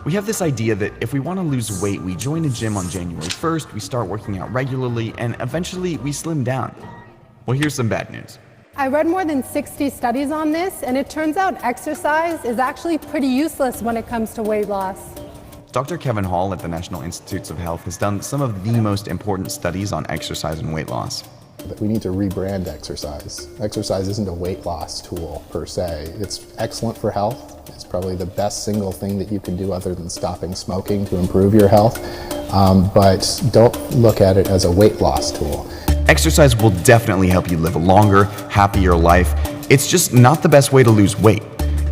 We have this idea that if we want to lose weight, we join a gym on January 1st, we start working out regularly, and eventually we slim down. Well, here's some bad news. I read more than 60 studies on this, and it turns out exercise is actually pretty useless when it comes to weight loss. Dr. Kevin Hall at the National Institutes of Health has done some of the most important studies on exercise and weight loss. We need to rebrand exercise. Exercise isn't a weight loss tool per se. It's excellent for health. It's probably the best single thing that you can do other than stopping smoking to improve your health. But don't look at it as a weight loss tool. Exercise will definitely help you live a longer, happier life. It's just not the best way to lose weight.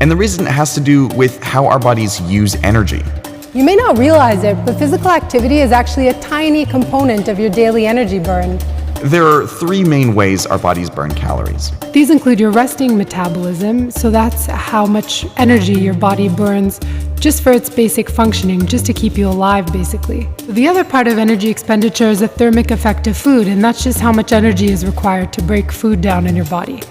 And the reason it has to do with how our bodies use energy. You may not realize it, but physical activity is actually a tiny component of your daily energy burn. There are three main ways our bodies burn calories. These include your resting metabolism, so that's how much energy your body burns just for its basic functioning, just to keep you alive, basically. The other part of energy expenditure is the thermic effect of food, and that's just how much energy is required to break food down in your body.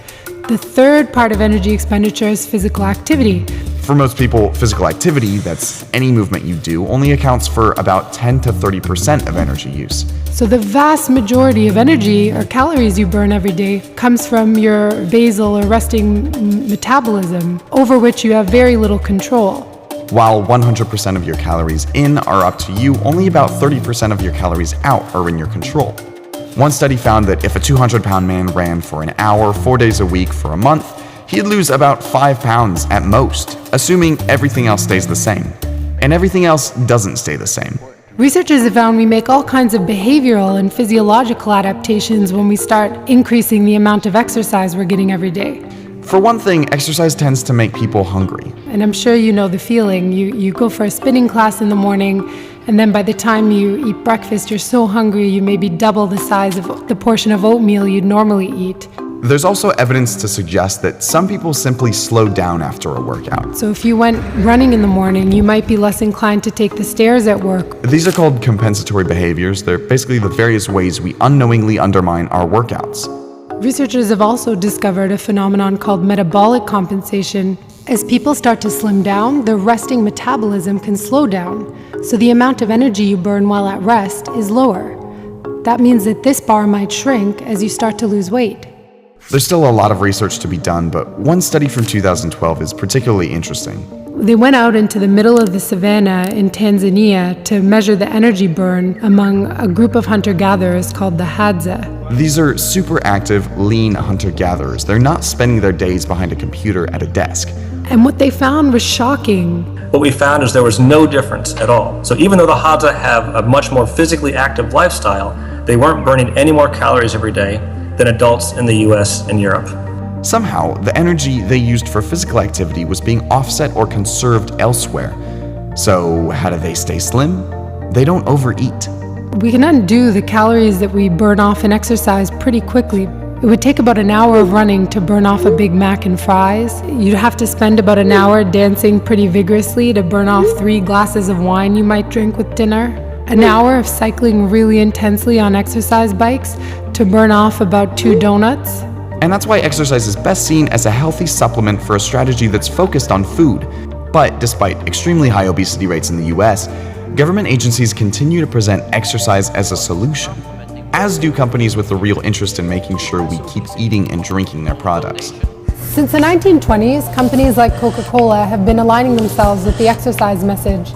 The third part of energy expenditure is physical activity. For most people, physical activity, that's any movement you do, only accounts for about 10 to 30% of energy use. So the vast majority of energy or calories you burn every day comes from your basal or resting metabolism, over which you have very little control. While 100% of your calories in are up to you, only about 30% of your calories out are in your control. One study found that if a 200-pound man ran for an hour, 4 days a week for a month, he'd lose about 5 pounds at most, assuming everything else stays the same. And everything else doesn't stay the same. Researchers have found we make all kinds of behavioral and physiological adaptations when we start increasing the amount of exercise we're getting every day. For one thing, exercise tends to make people hungry. And I'm sure you know the feeling. You go for a spinning class in the morning, and then by the time you eat breakfast, you're so hungry you maybe double the size of the portion of oatmeal you'd normally eat. There's also evidence to suggest that some people simply slow down after a workout. So if you went running in the morning, you might be less inclined to take the stairs at work. These are called compensatory behaviors. They're basically the various ways we unknowingly undermine our workouts. Researchers have also discovered a phenomenon called metabolic compensation. As people start to slim down, their resting metabolism can slow down, so the amount of energy you burn while at rest is lower. That means that this bar might shrink as you start to lose weight. There's still a lot of research to be done, but one study from 2012 is particularly interesting. They went out into the middle of the savannah in Tanzania to measure the energy burn among a group of hunter-gatherers called the Hadza. These are super active, lean hunter-gatherers. They're not spending their days behind a computer at a desk. And what they found was shocking. What we found is there was no difference at all. So even though the Hadza have a much more physically active lifestyle, they weren't burning any more calories every day than adults in the US and Europe. Somehow, the energy they used for physical activity was being offset or conserved elsewhere. So how do they stay slim? They don't overeat. We can undo the calories that we burn off in exercise pretty quickly. It would take about an hour of running to burn off a Big Mac and fries. You'd have to spend about an hour dancing pretty vigorously to burn off 3 glasses of wine you might drink with dinner. An hour of cycling really intensely on exercise bikes to burn off about 2 donuts. And that's why exercise is best seen as a healthy supplement for a strategy that's focused on food. But despite extremely high obesity rates in the US, government agencies continue to present exercise as a solution, as do companies with a real interest in making sure we keep eating and drinking their products. Since the 1920s, companies like Coca-Cola have been aligning themselves with the exercise message.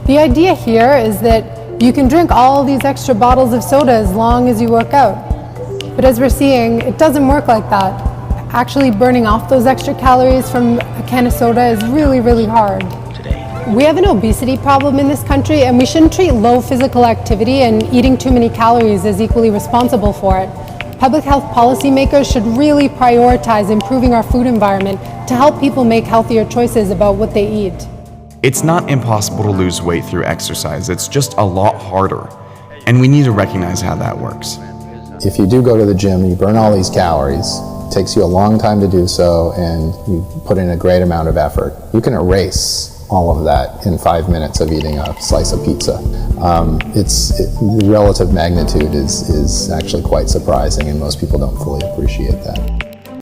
The idea here is that you can drink all these extra bottles of soda as long as you work out. But as we're seeing, it doesn't work like that. Actually burning off those extra calories from a can of soda is really, really hard. We have an obesity problem in this country, and we shouldn't treat low physical activity and eating too many calories as equally responsible for it. Public health policymakers should really prioritize improving our food environment to help people make healthier choices about what they eat. It's not impossible to lose weight through exercise, it's just a lot harder. And we need to recognize how that works. If you do go to the gym and you burn all these calories, it takes you a long time to do so, and you put in a great amount of effort. You can erase all of that in 5 minutes of eating a slice of pizza. The relative magnitude is actually quite surprising, and most people don't fully appreciate that.